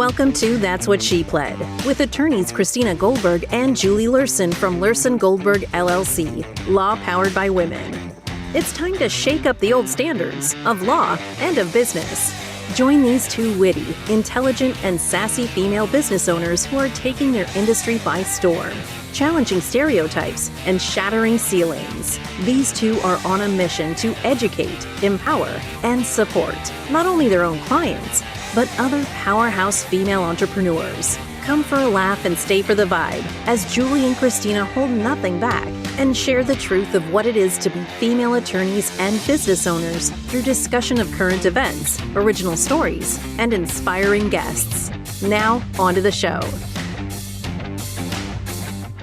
Welcome to That's What She Pled, with attorneys Christina Goldberg and Julie Luhrsen from Luhrsen Goldberg, LLC, law powered by women. It's time to shake up the old standards of law and of business. Join these two witty, intelligent, and sassy female business owners who are taking their industry by storm, challenging stereotypes and shattering ceilings. These two are on a mission to educate, empower, and support not only their own clients, but other powerhouse female entrepreneurs. Come for a laugh and stay for the vibe as Julie and Christina hold nothing back and share the truth of what it is to be female attorneys and business owners through discussion of current events, original stories, and inspiring guests. Now, on to the show.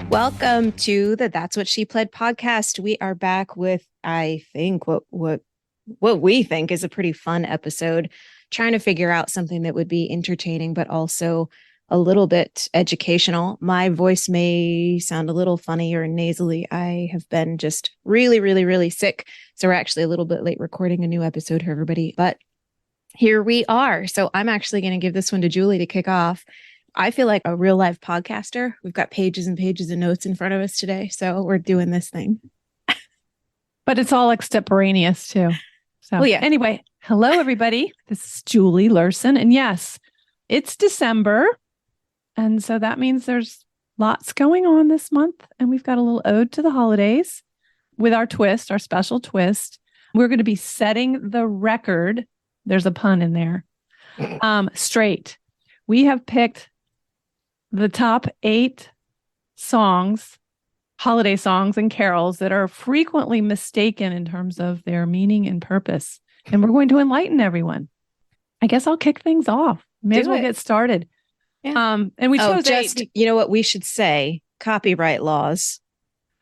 Welcome to the That's What She Pled podcast. We are back with, I think, what we think is a pretty fun episode, trying to figure out something that would be entertaining, but also a little bit educational. My voice may sound a little funny or nasally. I have been just really sick. So we're actually a little bit late recording a new episode for everybody, but here we are. So I'm actually going to give this one to Julie to kick off. I feel like a real live podcaster. We've got pages and pages of notes in front of us today. So we're doing this thing. But it's all extemporaneous too. So well, yeah. Anyway, hello, everybody. This is Julie Luhrsen. And yes, it's December. And so that means there's lots going on this month. And we've got a little ode to the holidays with our twist, our special twist. We're going to be setting the record. There's a pun in there. Straight. We have picked the top 8 songs, holiday songs and carols that are frequently mistaken in terms of their meaning and purpose. And we're going to enlighten everyone. I guess I'll kick things off. May as well get started. Yeah. And we chose 8. You know what we should say? Copyright laws.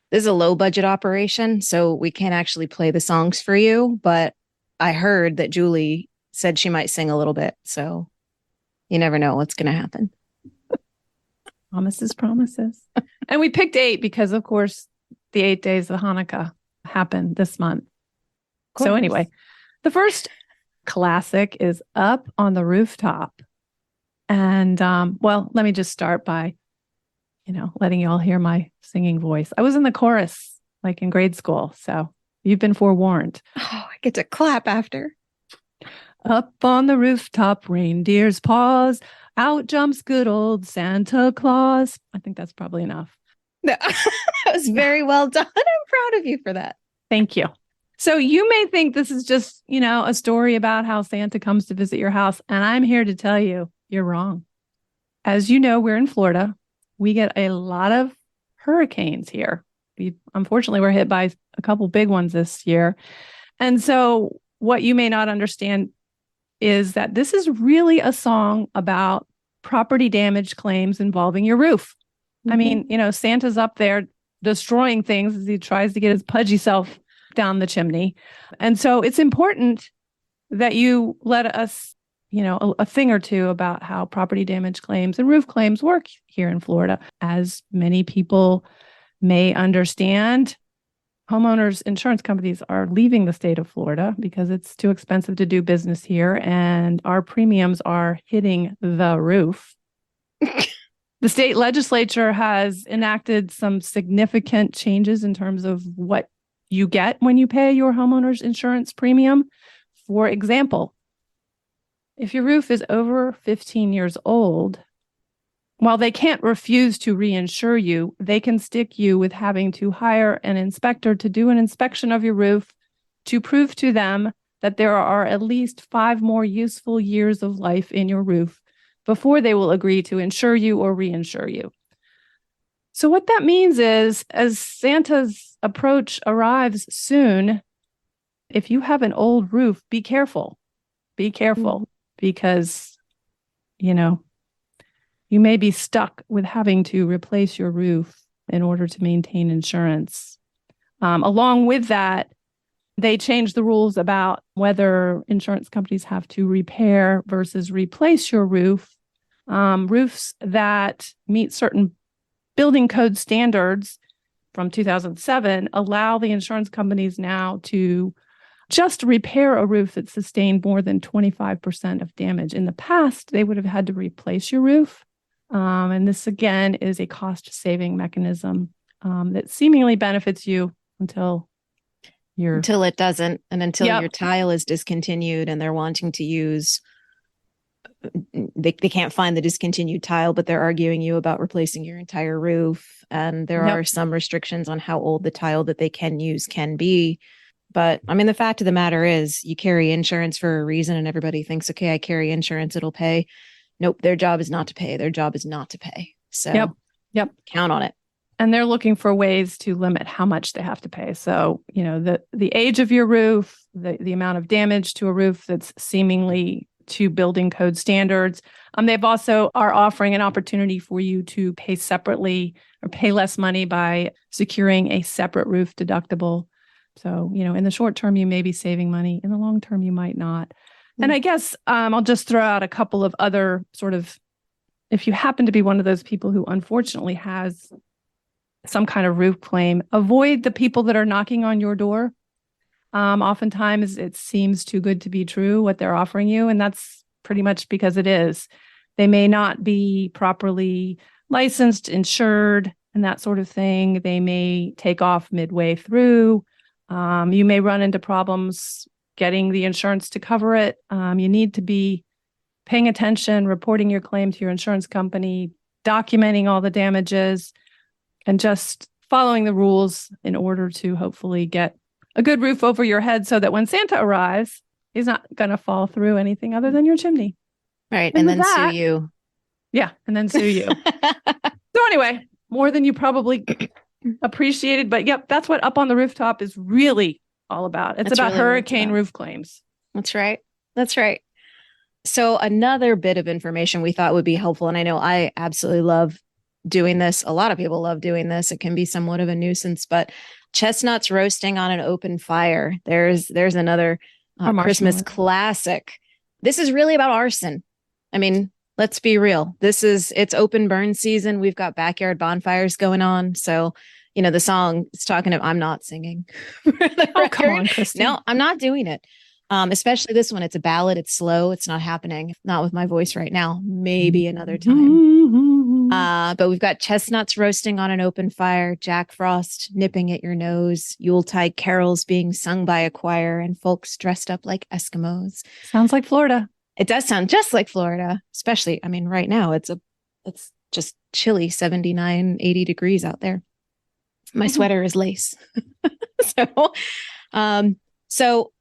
This is a low budget operation, so we can't actually play the songs for you. But I heard that Julie said she might sing a little bit. So you never know what's going to happen. Promises. And we picked 8 because, of course, the 8 days of Hanukkah happened this month. So anyway, the first classic is Up on the Rooftop. And, let me just start by, letting you all hear my singing voice. I was in the chorus, like in grade school. So you've been forewarned. Oh, I get to clap after. Up on the rooftop, reindeer's paws. Out jumps good old Santa Claus. I think that's probably enough. No, that was very well done. I'm proud of you for that. Thank you. So you may think this is just, a story about how Santa comes to visit your house. And I'm here to tell you, you're wrong. As you know, we're in Florida. We get a lot of hurricanes here. Unfortunately, we're hit by a couple big ones this year. And so what you may not understand is that this is really a song about property damage claims involving your roof. Mm-hmm. I mean, Santa's up there destroying things as he tries to get his pudgy self down the chimney. And so it's important that you let us, a thing or two about how property damage claims and roof claims work here in Florida. As many people may understand, homeowners insurance companies are leaving the state of Florida because it's too expensive to do business here, and our premiums are hitting the roof. The state legislature has enacted some significant changes in terms of what you get when you pay your homeowner's insurance premium. For example, if your roof is over 15 years old, while they can't refuse to reinsure you, they can stick you with having to hire an inspector to do an inspection of your roof to prove to them that there are at least 5 more useful years of life in your roof before they will agree to insure you or reinsure you. So what that means is, as Santa's approach arrives soon, if you have an old roof, be careful. Be careful, because, you may be stuck with having to replace your roof in order to maintain insurance. Along with that, they changed the rules about whether insurance companies have to repair versus replace your roof. Roofs that meet certain building code standards from 2007 allow the insurance companies now to just repair a roof that sustained more than 25% of damage. In the past, they would have had to replace your roof. And this, again, is a cost-saving mechanism that seemingly benefits you until it doesn't, and until your tile is discontinued and they're wanting to use, they can't find the discontinued tile, but they're arguing you about replacing your entire roof. And there are some restrictions on how old the tile that they can use can be. But I mean, the fact of the matter is you carry insurance for a reason, and everybody thinks, okay, I carry insurance, it'll pay. Nope. Their job is not to pay. Their job is not to pay. So count on it. And they're looking for ways to limit how much they have to pay. So, the age of your roof, the amount of damage to a roof that's seemingly to building code standards. They've also are offering an opportunity for you to pay separately or pay less money by securing a separate roof deductible. So, in the short term, you may be saving money. In the long term, you might not. And I guess I'll just throw out a couple of other sort of, if you happen to be one of those people who unfortunately has some kind of roof claim, avoid the people that are knocking on your door. Oftentimes it seems too good to be true what they're offering you. And that's pretty much because it is. They may not be properly licensed, insured, and that sort of thing. They may take off midway through. You may run into problems getting the insurance to cover it. You need to be paying attention, reporting your claim to your insurance company, documenting all the damages, and just following the rules in order to hopefully get a good roof over your head so that when Santa arrives, he's not going to fall through anything other than your chimney. Right. And then sue you. Yeah. And then sue you. So anyway, more than you probably appreciated. But yep, that's what Up on the Rooftop is really all about. It's about hurricane roof claims. That's right. That's right. So another bit of information we thought would be helpful, and I know I absolutely love doing this. A lot of people love doing this. It can be somewhat of a nuisance, but chestnuts roasting on an open fire. There's another Christmas classic. This is really about arson. I mean, let's be real. It's open burn season. We've got backyard bonfires going on. So, the song is talking about, I'm not singing. Oh, come on, Christine. No, I'm not doing it. Especially this one. It's a ballad. It's slow. It's not happening. Not with my voice right now. Maybe another time. But we've got chestnuts roasting on an open fire, Jack Frost nipping at your nose, Yuletide carols being sung by a choir, and folks dressed up like Eskimos. Sounds like Florida. It does sound just like Florida, especially, I mean, right now it's just chilly, 79, 80 degrees out there. My sweater is lace. So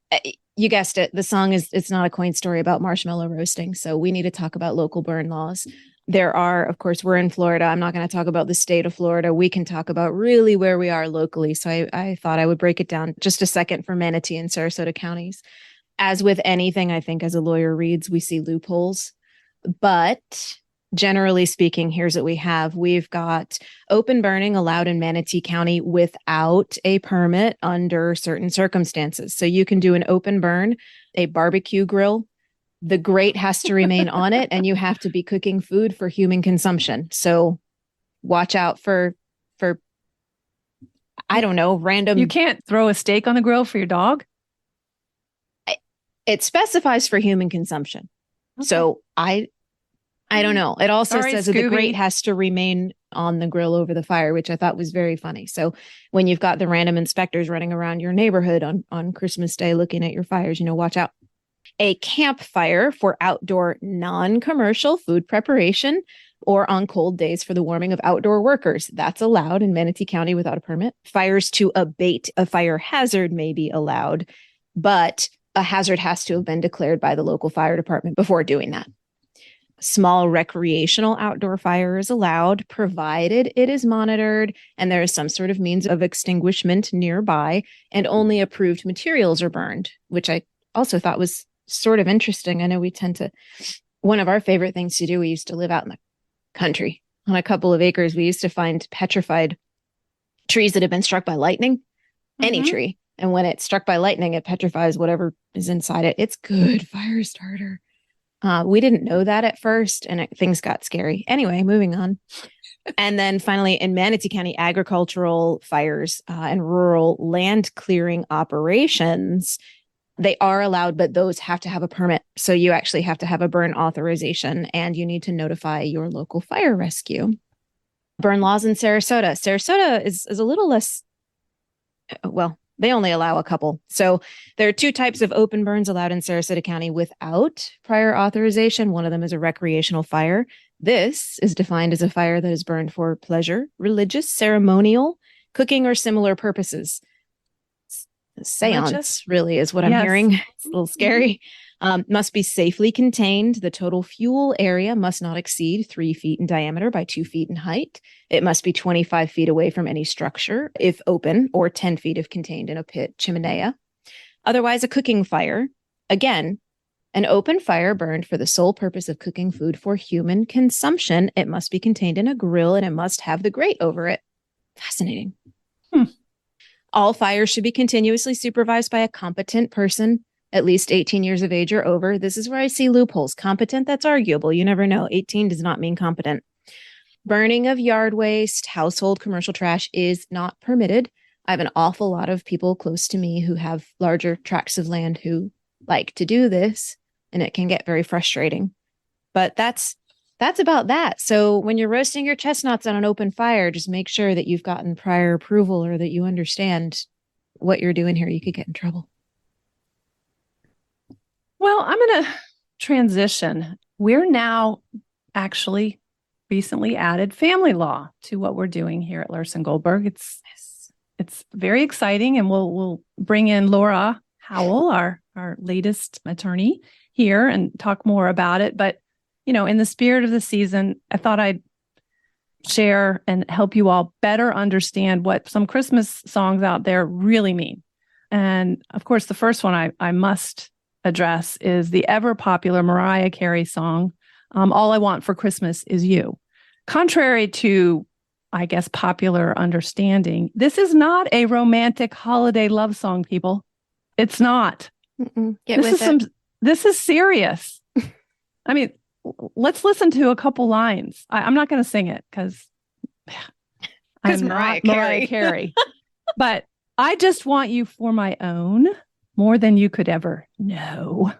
you guessed it. The song it's not a coin story about marshmallow roasting. So we need to talk about local burn laws. There are, of course, we're in Florida. I'm not going to talk about the state of Florida. We can talk about really where we are locally. So I thought I would break it down just a second for Manatee and Sarasota counties. As with anything, I think as a lawyer reads, we see loopholes. But generally speaking, here's what we have. We've got open burning allowed in Manatee County without a permit under certain circumstances. So you can do an open burn, a barbecue grill. The grate has to remain on it, and you have to be cooking food for human consumption. So watch out for I don't know, random. You can't throw a steak on the grill for your dog? It specifies for human consumption. Okay. So I don't know. It also says that the grate has to remain on the grill over the fire, which I thought was very funny. So when you've got the random inspectors running around your neighborhood on Christmas Day looking at your fires, watch out. A campfire for outdoor non-commercial food preparation or on cold days for the warming of outdoor workers. That's allowed in Manatee County without a permit. Fires to abate a fire hazard may be allowed, but a hazard has to have been declared by the local fire department before doing that. Small recreational outdoor fire is allowed, provided it is monitored and there is some sort of means of extinguishment nearby, and only approved materials are burned, which I also thought was sort of interesting. I know one of our favorite things to do, we used to live out in the country on a couple of acres. We used to find petrified trees that had been struck by lightning, any tree. And when it's struck by lightning, it petrifies whatever is inside it. It's good fire starter. We didn't know that at first, and things got scary. Anyway, moving on. And then finally, in Manatee County, agricultural fires and rural land clearing operations They are allowed, but those have to have a permit. So you actually have to have a burn authorization, and you need to notify your local fire rescue. Burn laws in Sarasota. Sarasota is a little less, well, they only allow a couple. So there are 2 types of open burns allowed in Sarasota County without prior authorization. One of them is a recreational fire. This is defined as a fire that is burned for pleasure, religious, ceremonial, cooking, or similar purposes. Seance really is what I'm hearing. It's a little scary. Must be safely contained. The total fuel area must not exceed 3 feet in diameter by 2 feet in height. It must be 25 feet away from any structure, if open, or 10 feet if contained in a pit, chimenea. Otherwise, a cooking fire. Again, an open fire burned for the sole purpose of cooking food for human consumption. It must be contained in a grill, and it must have the grate over it. Fascinating. All fires should be continuously supervised by a competent person, at least 18 years of age or over. This is where I see loopholes. Competent, that's arguable. You never know. 18 does not mean competent. Burning of yard waste, household commercial trash is not permitted. I have an awful lot of people close to me who have larger tracts of land who like to do this, and it can get very frustrating. But that's about that. So when you're roasting your chestnuts on an open fire, just make sure that you've gotten prior approval or that you understand what you're doing here. You could get in trouble. Well, I'm going to transition. We're now actually recently added family law to what we're doing here at Luhrsen Goldberg. It's very exciting, and we'll bring in Laura Howell, our latest attorney here, and talk more about it. But in the spirit of the season, I thought I'd share and help you all better understand what some Christmas songs out there really mean. And of course, the first one I must address is the ever popular Mariah Carey song, All I Want for Christmas Is You. Contrary to, I guess, popular understanding, this is not a romantic holiday love song, people. It's not. This is serious. I mean, let's listen to a couple lines. I'm not going to sing it because I'm not Mariah Carey. But I just want you for my own, more than you could ever know.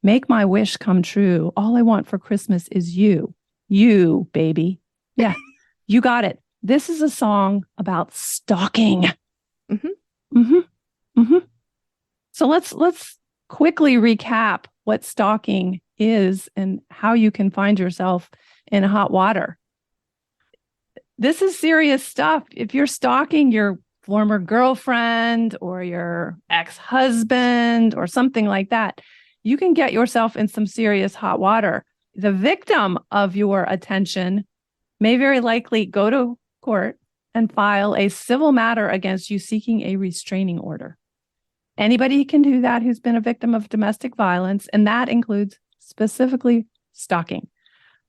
Make my wish come true. All I want for Christmas is you. You, baby. Yeah, you got it. This is a song about stalking. So let's quickly recap what stalking is and how you can find yourself in hot water. This is serious stuff. If you're stalking your former girlfriend or your ex-husband or something like that, you can get yourself in some serious hot water. The victim of your attention may very likely go to court and file a civil matter against you seeking a restraining order. Anybody can do that who's been a victim of domestic violence, and that includes specifically stalking.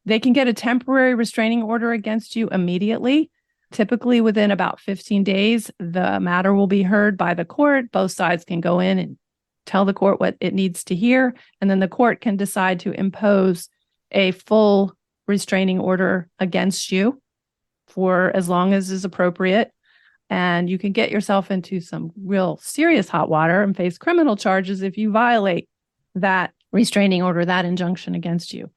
They can get a temporary restraining order against you immediately. Typically within about 15 days, the matter will be heard by the court. Both sides can go in and tell the court what it needs to hear, and then the court can decide to impose a full restraining order against you for as long as is appropriate. And you can get yourself into some real serious hot water and face criminal charges if you violate that restraining order, that injunction against you.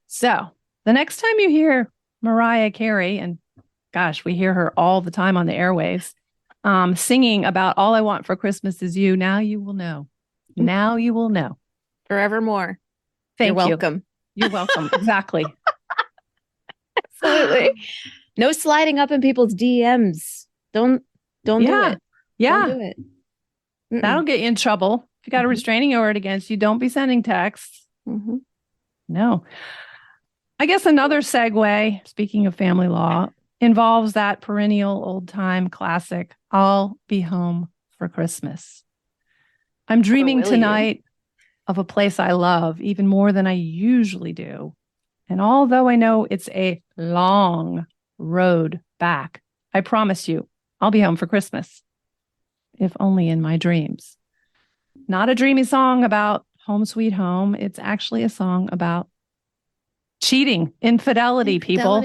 So the next time you hear Mariah Carey, and gosh, we hear her all the time on the airwaves, singing about All I Want for Christmas Is You, now you will know. Now you will know. Forevermore. You're welcome. You're welcome. Exactly. Absolutely. No sliding up in people's DMs. Don't do it. Yeah. Don't do it. That'll get you in trouble. If you got a restraining order against you, don't be sending texts. No. I guess another segue, speaking of family law, involves that perennial old-time classic, I'll Be Home for Christmas. I'm dreaming tonight of a place I love even more than I usually do. And although I know it's a long road back, I promise you, I'll be home for Christmas, if only in my dreams. Not a dreamy song about home sweet home. It's actually a song about cheating, infidelity. People.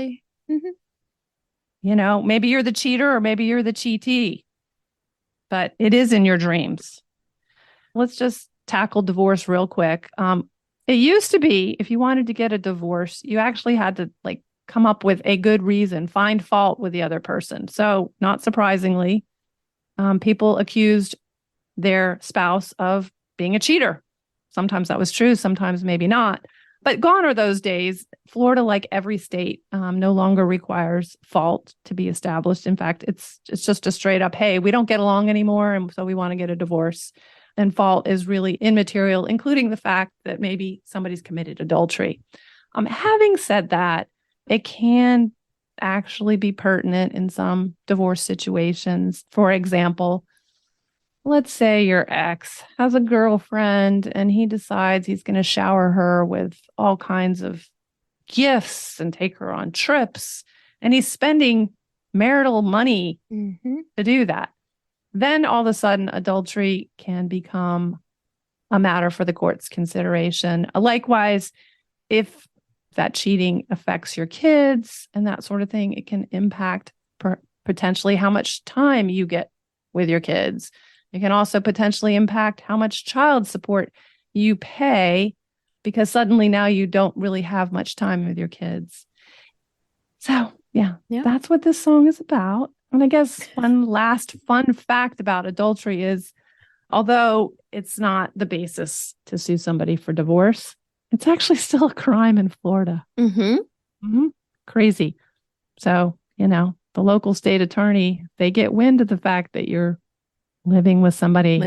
Maybe you're the cheater or maybe you're the cheatee, but it is in your dreams. Let's just tackle divorce real quick. It used to be if you wanted to get a divorce, you actually had to come up with a good reason, find fault with the other person. So not surprisingly, people accused their spouse of being a cheater. Sometimes that was true, sometimes maybe not. But gone are those days. Florida, like every state, no longer requires fault to be established. In fact, it's just a straight up, hey, we don't get along anymore, and so we want to get a divorce. And fault is really immaterial, including the fact that maybe somebody's committed adultery. Having said that, it can actually be pertinent in some divorce situations. For example, let's say your ex has a girlfriend and he decides he's going to shower her with all kinds of gifts and take her on trips, and he's spending marital money to do that. Then all of a sudden, adultery can become a matter for the court's consideration. Likewise, if that cheating affects your kids and that sort of thing, it can impact potentially how much time you get with your kids. It can also potentially impact how much child support you pay, because suddenly now you don't really have much time with your kids. So, yeah, that's what this song is about. And I guess one last fun fact about adultery is, although it's not the basis to sue somebody for divorce, it's actually still a crime in Florida. Crazy. So, the local state attorney, they get wind of the fact that you're living with somebody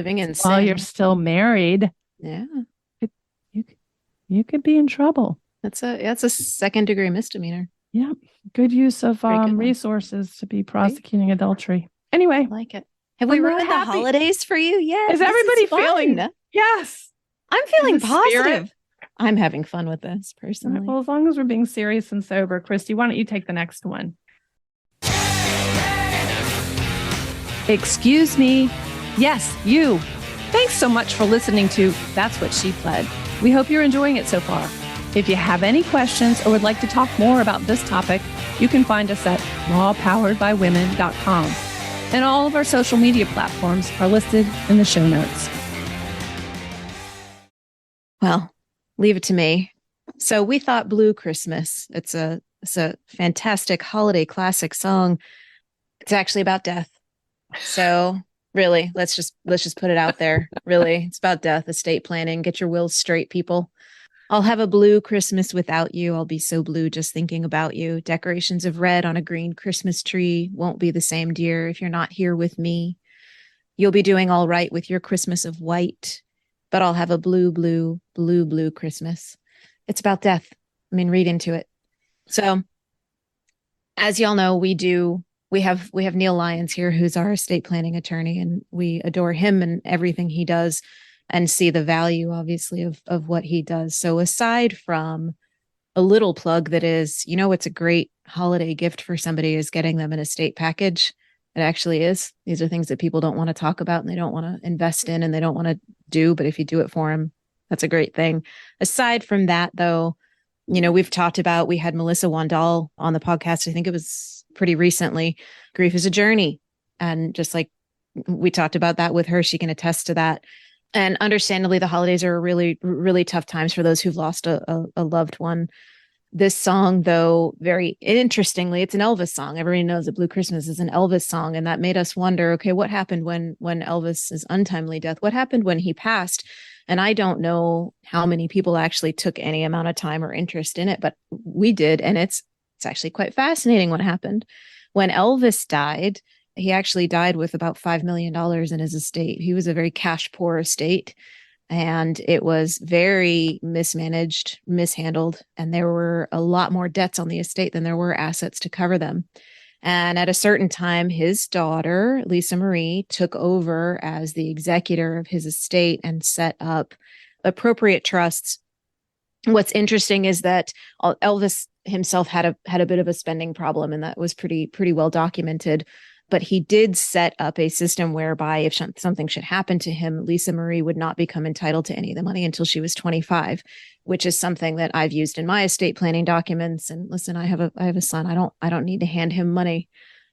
while you're still married. Yeah. You could be in trouble. That's a second-degree misdemeanor. Yeah. Good use of resources to be prosecuting adultery. Anyway. I like it. Have we ruined the holidays for you? Yes. Is everybody feeling? Yes. I'm feeling positive. I'm having fun with this personally. Well, as long as we're being serious and sober, Christy, why don't you take the next one? Excuse me. Yes, you. Thanks so much for listening to That's What She Pled. We hope you're enjoying it so far. If you have any questions or would like to talk more about this topic, you can find us at lawpoweredbywomen.com. And all of our social media platforms are listed in the show notes. Well, leave it to me. So we thought Blue Christmas. It's a fantastic holiday classic song. It's actually about death. So really, let's just put it out there. Really, it's about death, estate planning. Get your wills straight, people. I'll have a blue Christmas without you. I'll be so blue just thinking about you. Decorations of red on a green Christmas tree won't be the same, dear, if you're not here with me. You'll be doing all right with your Christmas of white, but I'll have a blue, blue, blue, blue Christmas. It's about death. I mean, read into it. So, as y'all know, we have Neil Lyons here, who's our estate planning attorney, and we adore him and everything he does, and see the value, obviously, of what he does. So aside from a little plug that is, it's a great holiday gift for somebody is getting them an estate package. It actually is. These are things that people don't want to talk about and they don't want to invest in and they don't want to do. But if you do it for them, that's a great thing. Aside from that, though, we've talked about, we had Melissa Wandall on the podcast. I think it was pretty recently. Grief is a journey. And just like we talked about that with her, she can attest to that. And understandably, the holidays are really, really tough times for those who've lost a loved one. This song, though, very interestingly, it's an Elvis song. Everybody knows that Blue Christmas is an Elvis song. And that made us wonder, okay, what happened when Elvis's untimely death? What happened when he passed? And I don't know how many people actually took any amount of time or interest in it, but we did. And it's actually quite fascinating what happened. When Elvis died, he actually died with about $5 million in his estate. He was a very cash poor estate, and it was very mismanaged, mishandled, and there were a lot more debts on the estate than there were assets to cover them. And at a certain time, his daughter, Lisa Marie, took over as the executor of his estate and set up appropriate trusts. What's interesting is that Elvis himself had a bit of a spending problem, and that was pretty well documented. But he did set up a system whereby if something should happen to him, Lisa Marie would not become entitled to any of the money until she was 25, which is something that I've used in my estate planning documents. And listen, I have a son. I don't need to hand him money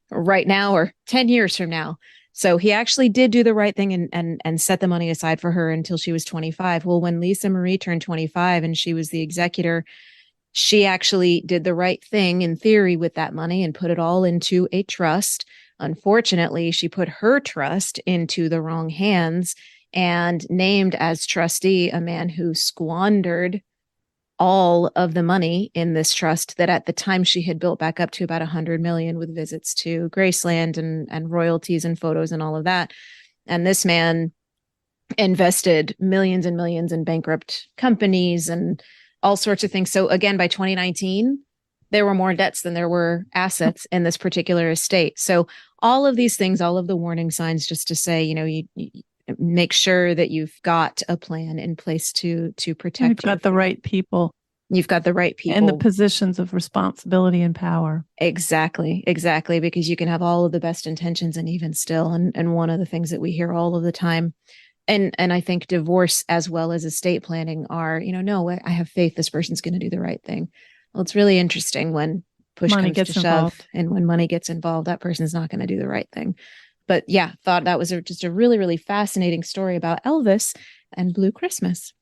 right now or 10 years from now. So he actually did do the right thing and set the money aside for her until she was 25. Well, when Lisa Marie turned 25 and she was the executor, she actually did the right thing in theory with that money and put it all into a trust. Unfortunately, she put her trust into the wrong hands and named as trustee a man who squandered all of the money in this trust that at the time she had built back up to about 100 million with visits to Graceland and royalties and photos and all of that. And this man invested millions and millions in bankrupt companies and all sorts of things. So again, by 2019, there were more debts than there were assets in this particular estate. So all of these things, all of the warning signs, just to say, you make sure that you've got a plan in place to protect. You've got the right people. You've got the right people. And the positions of responsibility and power. Exactly. Because you can have all of the best intentions and even still. And one of the things that we hear all of the time, and I think divorce as well as estate planning are, no, I have faith this person's going to do the right thing. Well, it's really interesting when push money comes gets to involved. shove, and when money gets involved, that person's not going to do the right thing. But yeah, thought that was just a really, really fascinating story about Elvis and Blue Christmas.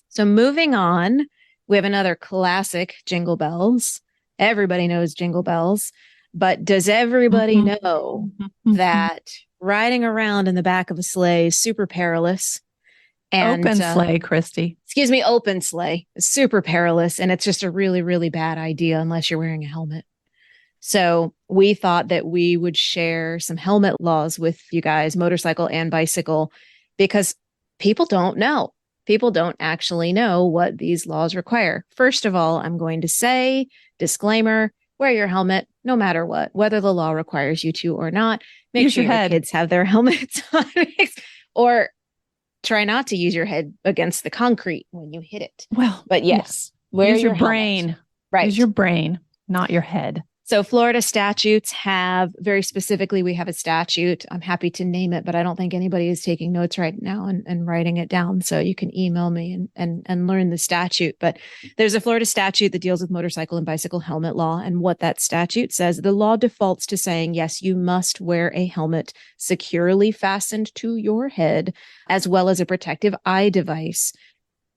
So moving on, we have another classic, Jingle Bells. Everybody knows Jingle Bells, but does everybody know that riding around in the back of a sleigh is super perilous? And open sleigh, Christy. Excuse me, open sleigh is super perilous, and it's just a really, really bad idea unless you're wearing a helmet. So we thought that we would share some helmet laws with you guys, motorcycle and bicycle, because people don't know. People don't actually know what these laws require. First of all, I'm going to say, disclaimer, wear your helmet no matter what, whether the law requires you to or not. Make sure your kids have their helmets on, or try not to use your head against the concrete when you hit it. Well, but yes, wear use your helmet. brain. Right. Use your brain, not your head. So Florida statutes have, very specifically, we have a statute. I'm happy to name it, but I don't think anybody is taking notes right now and writing it down. So you can email me and learn the statute. But there's a Florida statute that deals with motorcycle and bicycle helmet law. And what that statute says, the law defaults to saying, yes, you must wear a helmet securely fastened to your head, as well as a protective eye device,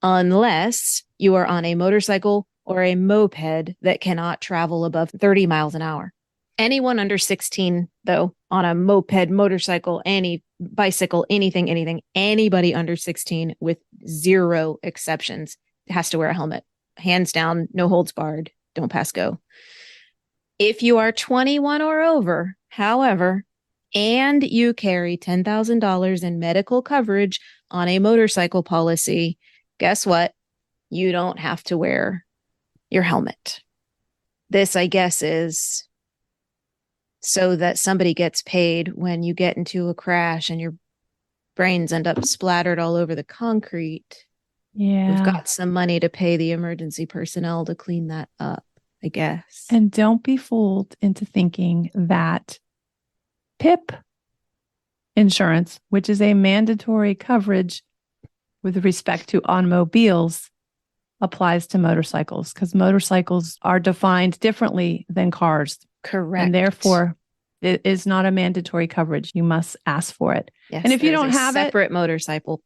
unless you are on a motorcycle or a moped that cannot travel above 30 miles an hour. Anyone under 16, though, on a moped, motorcycle, any bicycle, anything, anybody under 16 with zero exceptions has to wear a helmet. Hands down, no holds barred, don't pass go. If you are 21 or over, however, and you carry $10,000 in medical coverage on a motorcycle policy, guess what? You don't have to wear your helmet. This, I guess, is so that somebody gets paid when you get into a crash and your brains end up splattered all over the concrete. Yeah. We've got some money to pay the emergency personnel to clean that up, I guess. And don't be fooled into thinking that PIP insurance, which is a mandatory coverage with respect to automobiles, applies to motorcycles, because motorcycles are defined differently than cars. Correct. And therefore, it is not a mandatory coverage. You must ask for it. Yes, and if you don't have separate motorcycle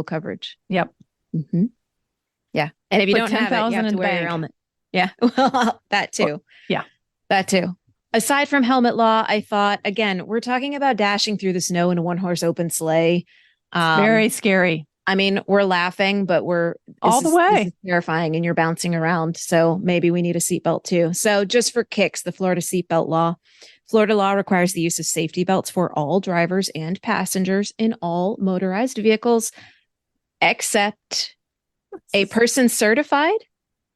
coverage. Yep. Mm-hmm. Yeah. And if you Put don't have it, you have to wear your helmet. Yeah. Well, that too. Well, yeah. That too. Aside from helmet law, I thought, again, we're talking about dashing through the snow in a one-horse open sleigh. Very scary. I mean, we're laughing, but all the way. This is terrifying, and you're bouncing around. So maybe we need a seatbelt too. So just for kicks, the Florida seatbelt law. Florida law requires the use of safety belts for all drivers and passengers in all motorized vehicles, except a person certified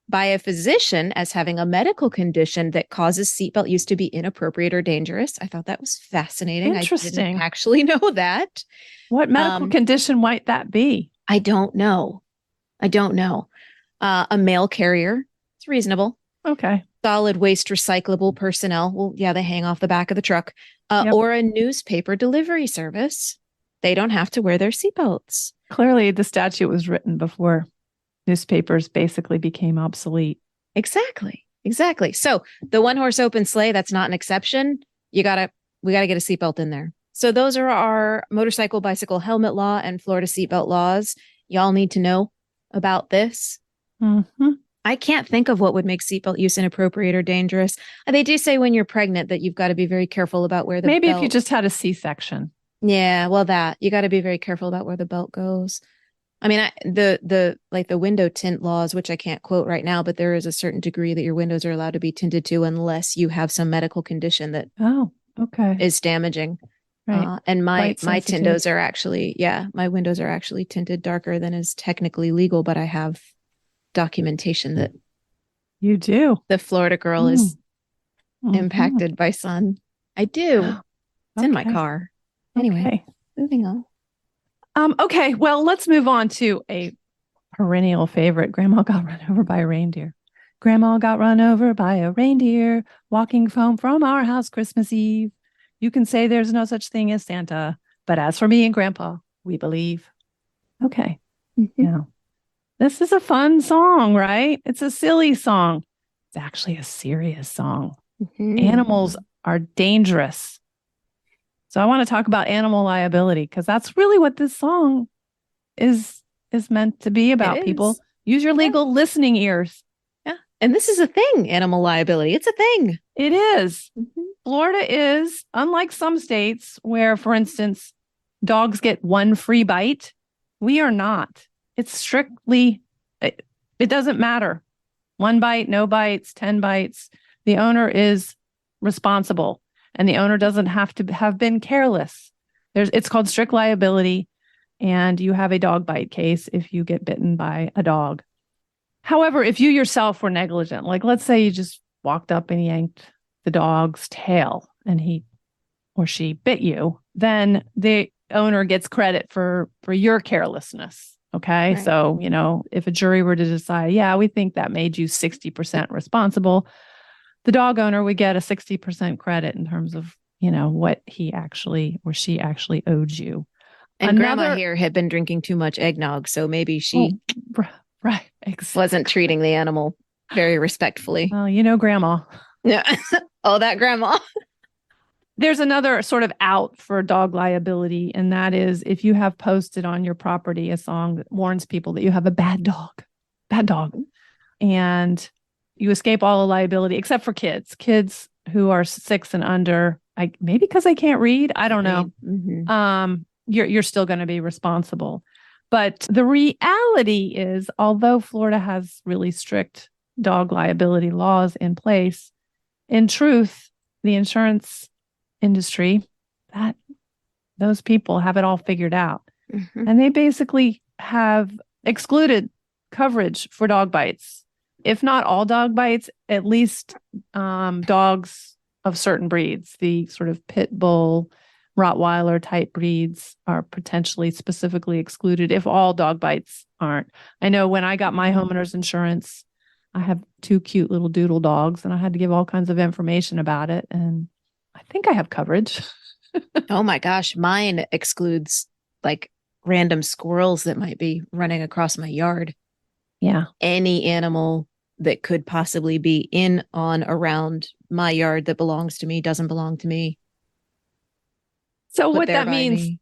by a physician as having a medical condition that causes seatbelt use to be inappropriate or dangerous. I thought that was fascinating. Interesting. I didn't actually know that. What medical condition might that be? I don't know. A mail carrier. It's reasonable. Okay. Solid waste recyclable personnel. Well, yeah, they hang off the back of the truck. Or a newspaper delivery service. They don't have to wear their seatbelts. Clearly, the statute was written before newspapers basically became obsolete. Exactly. So the one horse open sleigh, that's not an exception. You got to we got to get a seatbelt in there. So those are our motorcycle, bicycle helmet law and Florida seatbelt laws. Y'all need to know about this. Mm-hmm. I can't think of what would make seatbelt use inappropriate or dangerous. They do say when you're pregnant that you've got to be very careful about where the Maybe belt... if you just had a C-section. Yeah, well, that you got to be very careful about where the belt goes. I mean, the window tint laws, which I can't quote right now, but there is a certain degree that your windows are allowed to be tinted to unless you have some medical condition that is damaging. Right. And my windows are actually tinted darker than is technically legal, but I have documentation that you do. The Florida girl is impacted by sun. I do. It's in my car. Anyway, moving on. Okay, well, let's move on to a perennial favorite. Grandma got run over by a reindeer. Grandma got run over by a reindeer walking home from our house Christmas Eve. You can say there's no such thing as Santa, but as for me and Grandpa, we believe. Okay. Yeah. This is a fun song, right? It's a silly song. It's actually a serious song. Animals are dangerous. So I want to talk about animal liability because that's really what this song is meant to be about. People use your legal listening ears. Yeah. And this is a thing, animal liability. It's a thing. It is. Florida is, unlike some states where, for instance, dogs get one free bite. We are not. It's strictly, it doesn't matter. 1 bite, no bites, 10 bites. The owner is responsible and the owner doesn't have to have been careless. It's called strict liability and you have a dog bite case if you get bitten by a dog. However, if you yourself were negligent, like let's say you just walked up and yanked the dog's tail and he or she bit you, then the owner gets credit for your carelessness. Okay. Right. So, if a jury were to decide, yeah, we think that made you 60% responsible, the dog owner would get a 60% credit in terms of, what he actually or she actually owed you. And Grandma here had been drinking too much eggnog. So maybe she wasn't treating the animal very respectfully. Well, Grandma. Yeah. Oh, that Grandma. There's another sort of out for dog liability, and that is if you have posted on your property a song that warns people that you have a bad dog, and you escape all the liability except for kids who are 6 and under. Maybe because they can't read, I don't know. You're still going to be responsible. But the reality is, although Florida has really strict dog liability laws in place, in truth, the insurance industry, those people have it all figured out. And they basically have excluded coverage for dog bites. If not all dog bites, at least dogs of certain breeds. The sort of pit bull, Rottweiler type breeds are potentially specifically excluded if all dog bites aren't. I know when I got my homeowners insurance, I have 2 cute little doodle dogs and I had to give all kinds of information about it. And I think I have coverage. Oh my gosh. Mine excludes like random squirrels that might be running across my yard. Yeah. Any animal that could possibly be in, on, around my yard that belongs to me, doesn't belong to me. So what that means,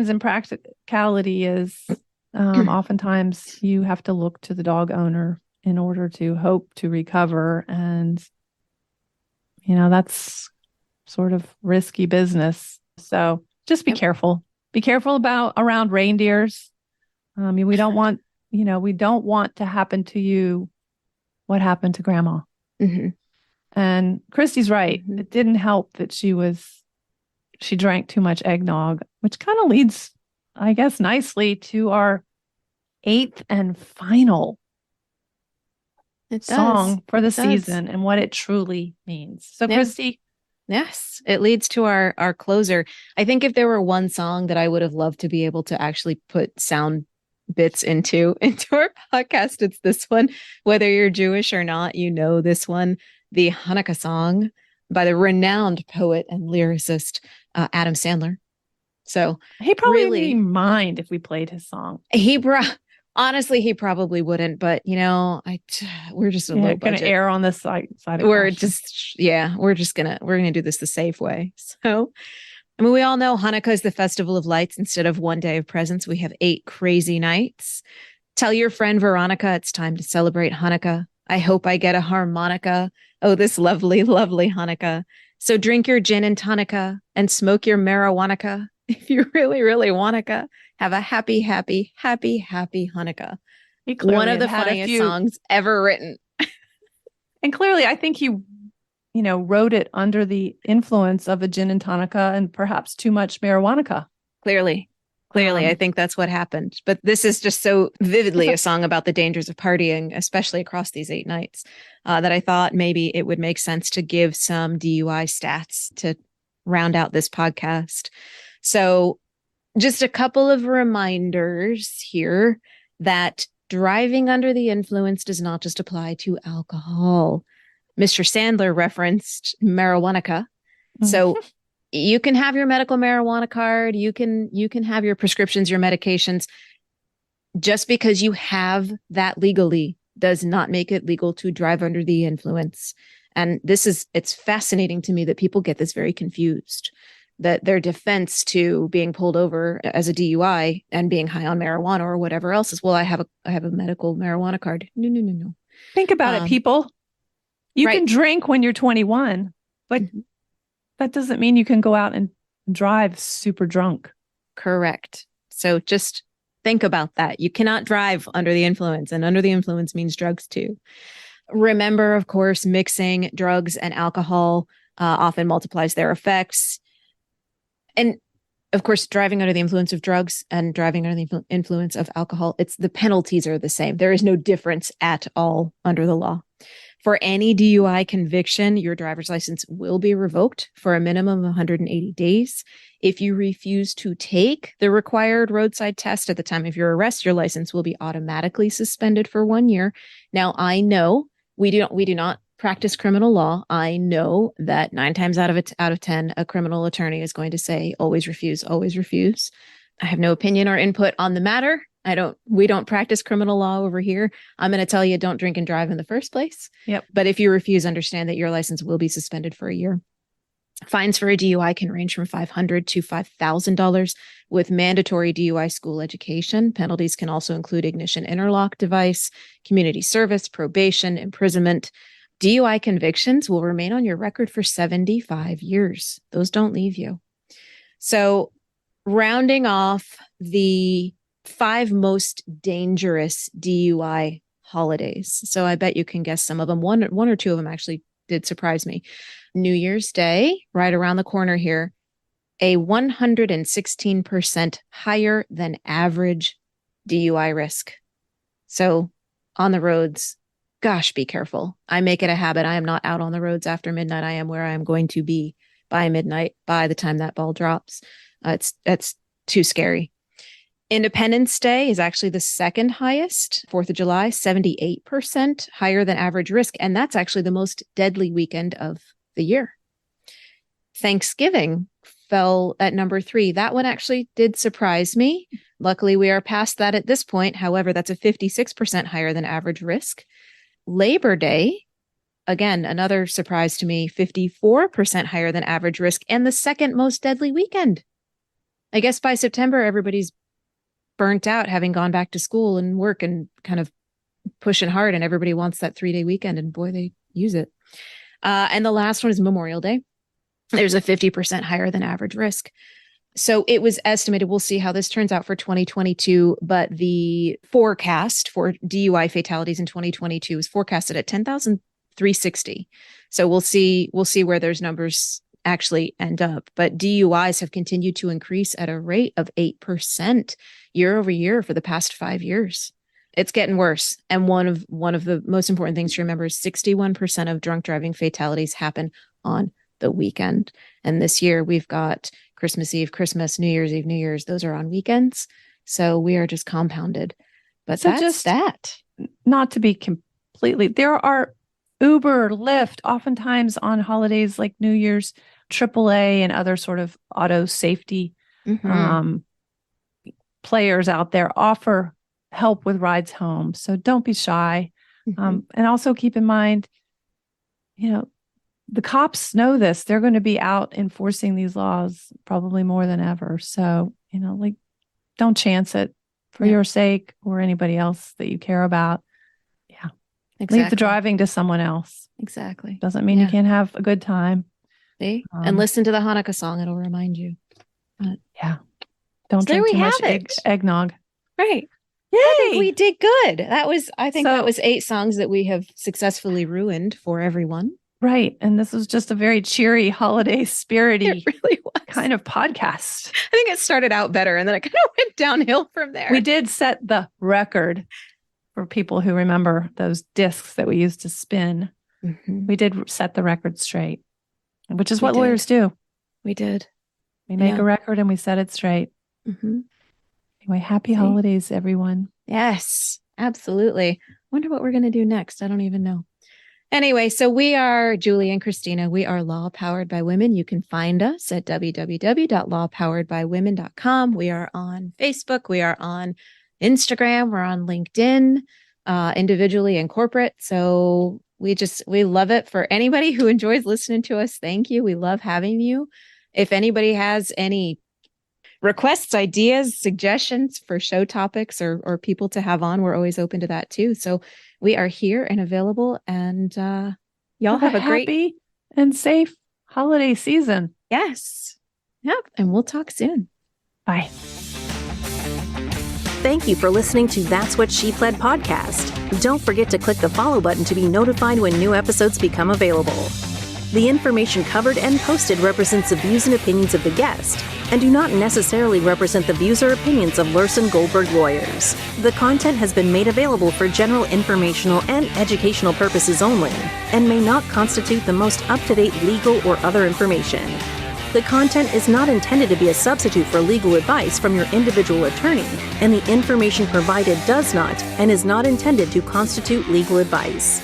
in practicality is oftentimes you have to look to the dog owner in order to hope to recover. And, that's sort of risky business. So just be careful. Be careful around reindeers. We don't want, to happen to you what happened to Grandma. And Christy's right. It didn't help that she drank too much eggnog, which kind of leads, I guess, nicely to our 8th and final song for the season and what it truly means. So, Christy. Yes, it leads to our closer. I think if there were one song that I would have loved to be able to actually put sound bits into our podcast, it's this one. Whether you're Jewish or not, this one, the Hanukkah song by the renowned poet and lyricist Adam Sandler. So he probably wouldn't mind if we played his song. Honestly, he probably wouldn't, but we're just a low Going to budget. err on the side of We're caution. we're gonna do this the safe way. So, I mean, we all know Hanukkah is the festival of lights. Instead of one day of presents, we have 8 crazy nights. Tell your friend Veronica it's time to celebrate Hanukkah. I hope I get a harmonica. Oh, this lovely, lovely Hanukkah. So drink your gin and tonica and smoke your marijuana. If you really, really wanna have a happy, happy, happy, happy Hanukkah. He clearly One of the had a funniest few- songs ever written. And clearly, I think he, wrote it under the influence of a gin and tonica and perhaps too much marijuana. Clearly, I think that's what happened. But this is just so vividly a song about the dangers of partying, especially across these 8 nights, that I thought maybe it would make sense to give some DUI stats to round out this podcast. So just a couple of reminders here that driving under the influence does not just apply to alcohol. Mr. Sandler referenced marijuana. So you can have your medical marijuana card. You can have your prescriptions, your medications. Just because you have that legally does not make it legal to drive under the influence. And it's fascinating to me that people get this very confused, that their defense to being pulled over as a DUI and being high on marijuana or whatever else is, well, I have a medical marijuana card. No. Think about it, people. You right. can drink when you're 21, but that doesn't mean you can go out and drive super drunk. Correct. So just think about that. You cannot drive under the influence, and under the influence means drugs too. Remember, of course, mixing drugs and alcohol often multiplies their effects. And of course, driving under the influence of drugs and driving under the influence of alcohol, the penalties are the same. There is no difference at all under the law. For any DUI conviction, your driver's license will be revoked for a minimum of 180 days. If you refuse to take the required roadside test at the time of your arrest, your license will be automatically suspended for 1 year. Now, I know we do not practice criminal law. I know that 9 times out of 10, a criminal attorney is going to say, always refuse, always refuse. I have no opinion or input on the matter. We don't practice criminal law over here. I'm going to tell you, don't drink and drive in the first place. Yep. But if you refuse, understand that your license will be suspended for a year. Fines for a DUI can range from $500 to $5,000 with mandatory DUI school education. Penalties can also include ignition interlock device, community service, probation, imprisonment. DUI convictions will remain on your record for 75 years. Those don't leave you. So rounding off the 5 most dangerous DUI holidays. So I bet you can guess some of them. One or two of them actually did surprise me. New Year's Day, right around the corner here, a 116% higher than average DUI risk. So on the roads, gosh, be careful. I make it a habit. I am not out on the roads after midnight. I am where I am going to be by midnight, by the time that ball drops. It's too scary. Independence Day is actually the second highest. 4th of July, 78% higher than average risk. And that's actually the most deadly weekend of the year. Thanksgiving fell at number 3. That one actually did surprise me. Luckily, we are past that at this point. However, that's a 56% higher than average risk. Labor Day, again, another surprise to me, 54% higher than average risk and the second most deadly weekend. I guess by September, everybody's burnt out, having gone back to school and work and kind of pushing hard, and everybody wants that 3-day weekend, and boy, they use it. And the last one is Memorial Day. There's a 50% higher than average risk. So it was estimated, we'll see how this turns out for 2022, but the forecast for DUI fatalities in 2022 is forecasted at 10,360. So we'll see where those numbers actually end up. But DUIs have continued to increase at a rate of 8% year over year for the past 5 years. It's getting worse. And one of the most important things to remember is 61% of drunk driving fatalities happen on the weekend. And this year we've got Christmas Eve, Christmas, New Year's Eve, New Year's. Those are on weekends. So we are just compounded. But so that's just that. Not to be completely, there are Uber, Lyft, oftentimes on holidays like New Year's, AAA and other sort of auto safety players out there offer help with rides home. So don't be shy. Mm-hmm. And also keep in mind, the cops know this. They're going to be out enforcing these laws probably more than ever. So, don't chance it for your sake or anybody else that you care about. Yeah. Exactly. Leave the driving to someone else. Exactly. Doesn't mean you can't have a good time. See? And listen to the Hanukkah song. It'll remind you. Yeah. Don't drink too much eggnog. Right. Yay! I think we did good. That was 8 songs that we have successfully ruined for everyone. Right. And this was just a very cheery, holiday spirity It really was. kind of podcast. I think it started out better and then it kind of went downhill from there. We did set the record for people who remember those discs that we used to spin. Mm-hmm. We did set the record straight, which is what lawyers do. We did. We make a record and we set it straight. Mm-hmm. Anyway, happy holidays, everyone. Yes, absolutely. Wonder what we're going to do next. I don't even know. Anyway, so we are Julie and Christina. We are Law Powered by Women. You can find us at www.lawpoweredbywomen.com. We are on Facebook. We are on Instagram. We're on LinkedIn, individually and corporate. So we love it. For anybody who enjoys listening to us, thank you. We love having you. If anybody has any requests, ideas, suggestions for show topics or people to have on, we're always open to that too. So we are here and available, and y'all have a great happy and safe holiday season. Yes. Yep. And we'll talk soon. Bye. Thank you for listening to That's What She Pled podcast. Don't forget to click the follow button to be notified when new episodes become available. The information covered and posted represents the views and opinions of the guest and do not necessarily represent the views or opinions of Luhrsen Goldberg lawyers. The content has been made available for general informational and educational purposes only and may not constitute the most up-to-date legal or other information. The content is not intended to be a substitute for legal advice from your individual attorney, and the information provided does not and is not intended to constitute legal advice.